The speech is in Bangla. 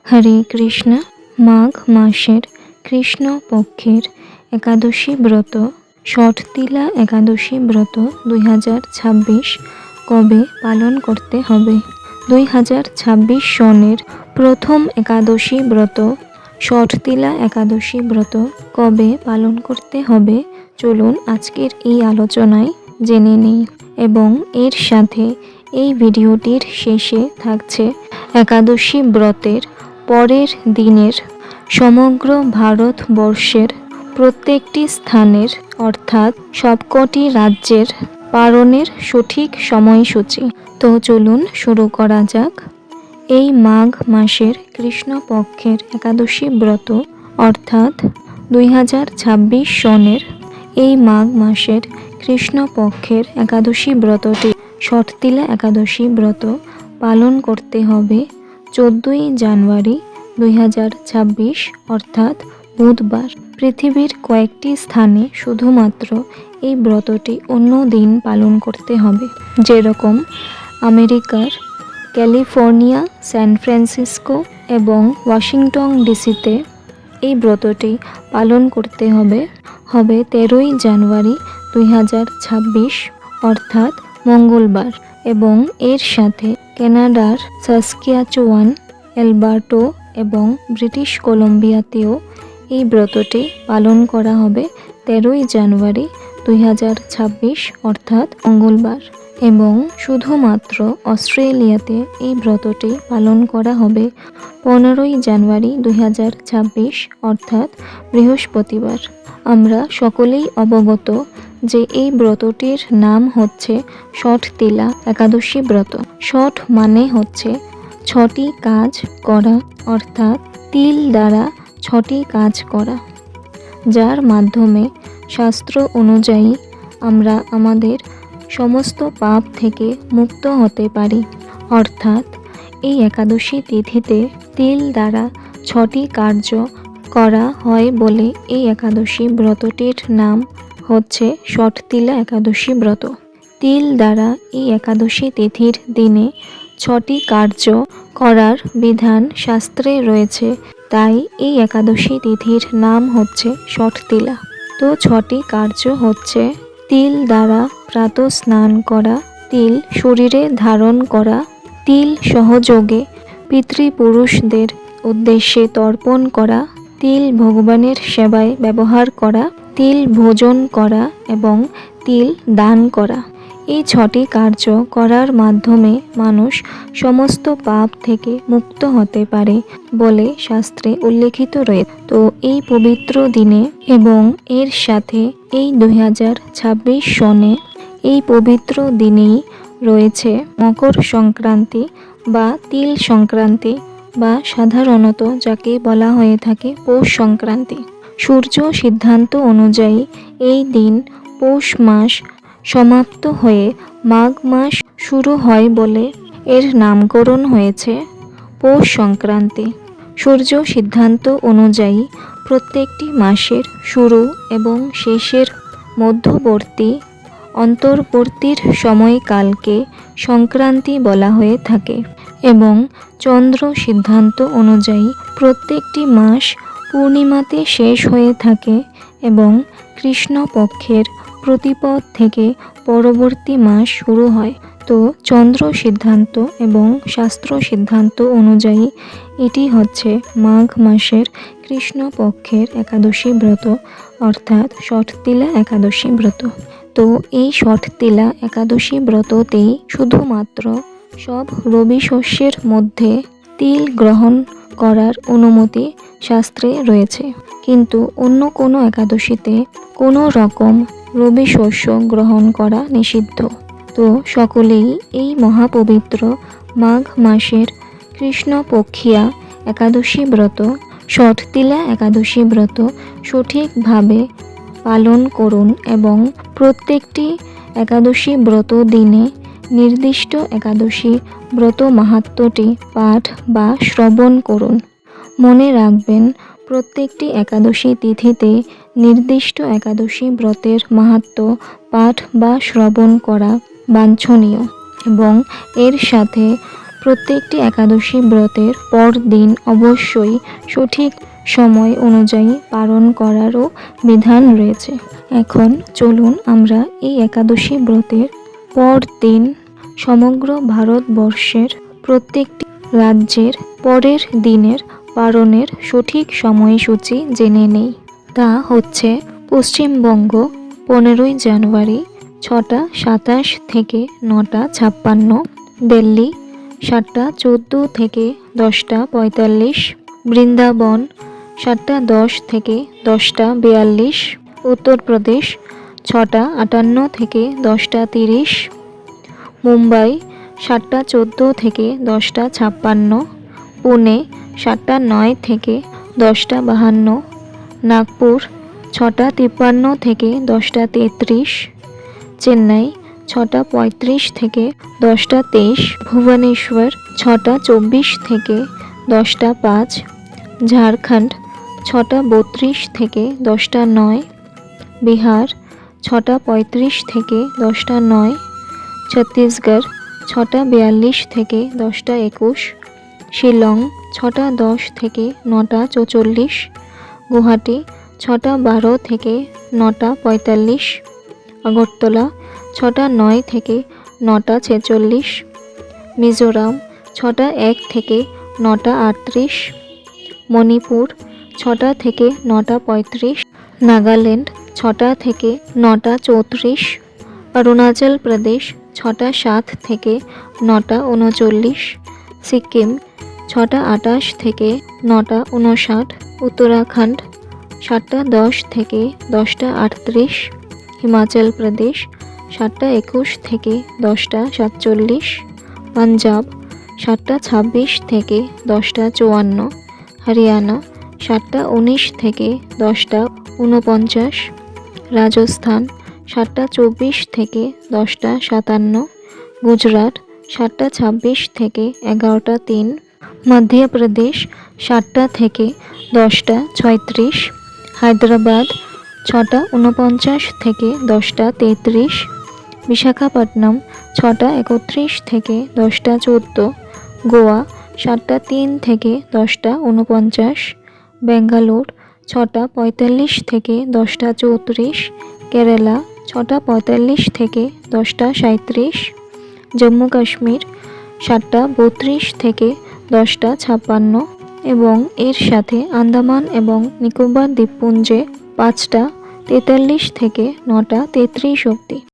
হরে কৃষ্ণ। মাঘ মাসের কৃষ্ণ পক্ষের একাদশী ব্রত ষটতিলা একাদশী ব্রত 2026 কবে পালন করতে হবে? 2026 সনের প্রথম একাদশী ব্রত ষটতিলা একাদশী ব্রত কবে পালন করতে হবে চলুন আজকের এই আলোচনায় জেনে নিই। এবং এর সাথে এই ভিডিওটির শেষে থাকছে একাদশী ব্রতের পরের দিনের সমগ্র ভারতবর্ষের প্রত্যেকটি স্থানের অর্থাৎ সবকটি রাজ্যের পালনের সঠিক সময়সূচি। তো চলুন শুরু করা যাক। এই মাঘ মাসের কৃষ্ণপক্ষের একাদশী ব্রত অর্থাৎ 2026 সনের এই মাঘ মাসের কৃষ্ণপক্ষের একাদশী ব্রতটি ষটতিলা একাদশী ব্রত পালন করতে হবে 14ই জানুয়ারি 2026 অর্থাৎ বুধবার। পৃথিবীর কয়েকটি স্থানে শুধুমাত্র এই ব্রতটি অন্য দিন পালন করতে হবে, যেরকম আমেরিকার ক্যালিফোর্নিয়া, সান ফ্রান্সিসকো এবং ওয়াশিংটন ডিসিতে এই ব্রতটি পালন করতে হবে 13ই জানুয়ারি 2026 অর্থাৎ মঙ্গলবার। এবং এর সাথে কানাডার সাসকিয়াচুয়ান, অ্যালবার্টো এবং ব্রিটিশ কলম্বিয়াতেও এই ব্রতটি পালন করা হবে 13ই জানুয়ারি 2026 অর্থাৎ মঙ্গলবার। এবং শুধুমাত্র অস্ট্রেলিয়াতে এই ব্রতটি পালন করা হবে 15ই জানুয়ারি 2026 অর্থাৎ বৃহস্পতিবার। আমরা সকলেই অবগত যে এই ব্রতটির নাম হচ্ছে ষটতিলা একাদশী ব্রত। ষট মানে হচ্ছে 6টি কাজ করা, অর্থাৎ তিল দ্বারা 6টি কাজ করা, যার মাধ্যমে শাস্ত্র অনুযায়ী আমরা আমাদের সমস্ত পাপ থেকে মুক্ত হতে পারি। অর্থাৎ এই একাদশী তিথিতে তিল দ্বারা 6টি কার্য করা হয় বলে এই একাদশী ব্রতটির নাম হচ্ছে ষটতিলা একাদশী ব্রত। তিল দ্বারা এই একাদশী তিথির দিনে 6টি কার্য করার বিধান শাস্ত্রে রয়েছে, তাই এই একাদশী তিথির নাম হচ্ছে ষটতিলা। তো 6টি কার্য হচ্ছে তিল দ্বারা প্রাতঃ স্নান করা, তিল শরীরে ধারণ করা, তিল সহযোগে পিতৃপুরুষদের উদ্দেশ্যে তর্পণ করা, তিল ভগবানের সেবায় ব্যবহার করা, তিল ভোজন করা এবং তিল দান করা। এই 6টি কার্য করার মাধ্যমে মানুষ সমস্ত পাপ থেকে মুক্ত হতে পারে বলে শাস্ত্রে উল্লেখিত রয়েছে। তো এই পবিত্র দিনে এবং এর সাথে এই 2026 সনে এই পবিত্র দিনেই রয়েছে মকর সংক্রান্তি বা তিল সংক্রান্তি বা সাধারণত যাকে বলা হয়ে থাকে পৌষ সংক্রান্তি। সূর্য সিদ্ধান্ত অনুযায়ী এই দিন পৌষ মাস সমাপ্ত হয়ে মাঘ মাস শুরু হয় বলে এর নামকরণ হয়েছে পৌষ সংক্রান্তি। সূর্য সিদ্ধান্ত অনুযায়ী প্রত্যেকটি মাসের শুরু এবং শেষের মধ্যবর্তী অন্তর্বর্তীর সময়কালকে সংক্রান্তি বলা হয়ে থাকে। এবং চন্দ্র সিদ্ধান্ত অনুযায়ী প্রত্যেকটি মাস পূর্ণিমাতে শেষ হয়ে থাকে এবং কৃষ্ণপক্ষের প্রতিপদ থেকে পরবর্তী মাস শুরু হয়। তো চন্দ্র সিদ্ধান্ত এবং শাস্ত্র সিদ্ধান্ত অনুযায়ী এটি হচ্ছে মাঘ মাসের কৃষ্ণপক্ষের একাদশী ব্রত অর্থাৎ ষটতিলা একাদশী ব্রত। তো এই ষটতিলা একাদশী ব্রততেই শুধুমাত্র সব রবি শস্যের মধ্যে তিল গ্রহণ করার অনুমতি শাস্ত্রে রয়েছে, কিন্তু অন্য কোনো একাদশীতে কোনো রকম রবি শস্য গ্রহণ করা নিষিদ্ধ। তো সকলেই এই মহাপবিত্র মাঘ মাসের কৃষ্ণপক্ষিয়া একাদশী ব্রত ষটতিলা একাদশী ব্রত সঠিকভাবে পালন করুন এবং প্রত্যেকটি একাদশী ব্রত দিনে নির্দিষ্ট একাদশী ব্রত মাহাত্ম্যটি পাঠ বা শ্রবণ করুন। মনে রাখবেন, প্রত্যেকটি একাদশী তিথিতে নির্দিষ্ট একাদশী ব্রতের মাহাত্ম্য পাঠ বা শ্রবণ করা বাঞ্ছনীয় এবং এর সাথে প্রত্যেকটি একাদশী ব্রতের পর দিন অবশ্যই সঠিক সময় অনুযায়ী পালন করারও বিধান রয়েছে। এখন চলুন আমরা এই একাদশী ব্রতের পর দিন সমগ্র ভারতবর্ষের প্রত্যেকটি রাজ্যের পরের দিনের পালনের সঠিক সময়সূচি জেনে নেই। তা হচ্ছে পশ্চিমবঙ্গ 15ই জানুয়ারি 6:27 থেকে 9:56, দিল্লি 7:14 থেকে 10:45, বৃন্দাবন 7:10 থেকে 10:42, উত্তরপ্রদেশ 6:58 থেকে 10:30, মুম্বাই 7:14 থেকে 10:56, পুনে 7:09 থেকে 10:52, নাগপুর 6:53 থেকে 10:33, চেন্নাই 6:35 থেকে 10:23, ভুবনেশ্বর 6:24 থেকে 10:05, ঝাড়খণ্ড 6:32 থেকে 10:09, বিহার 6:35 থেকে 10:09, ছত্তিশগড় 6:42 থেকে 10:21, শিলং 6:10 থেকে 9:44, গুয়াহাটি 6:12 থেকে 9:45, আগরতলা 6:09 থেকে 9:46, মিজোরাম 6:01 থেকে 9:38, মণিপুর 6টা থেকে 9:35, নাগাল্যান্ড 6টা থেকে 9:34, অরুণাচল প্রদেশ 6:07 থেকে 9:39, সিকিম 6:28 থেকে 9:59, উত্তরাখণ্ড 7:10 থেকে 10:38, হিমাচল প্রদেশ 7:21 থেকে 10:47, পাঞ্জাব 7:26 থেকে 10:54, হরিয়ানা 7:19 থেকে 10:49, রাজস্থান 7:24 থেকে 10:57, গুজরাট 7:26 থেকে 11:03, মধ্যপ্রদেশ 7টা থেকে 10:36, হায়দ্রাবাদ 6:49 থেকে 10:33, বিশাখাপট্টনম 6:31 থেকে 10:14, গোয়া 7:03 থেকে 10:49, ব্যাঙ্গালোর 6:45 থেকে 10:34, কেরালা 6:45 থেকে 10:37, জম্মু কাশ্মীর 7:32 থেকে 10:56 এবং এর সাথে আন্দামান এবং নিকোবর দ্বীপপুঞ্জে 5:43 থেকে 9:33 অবধি।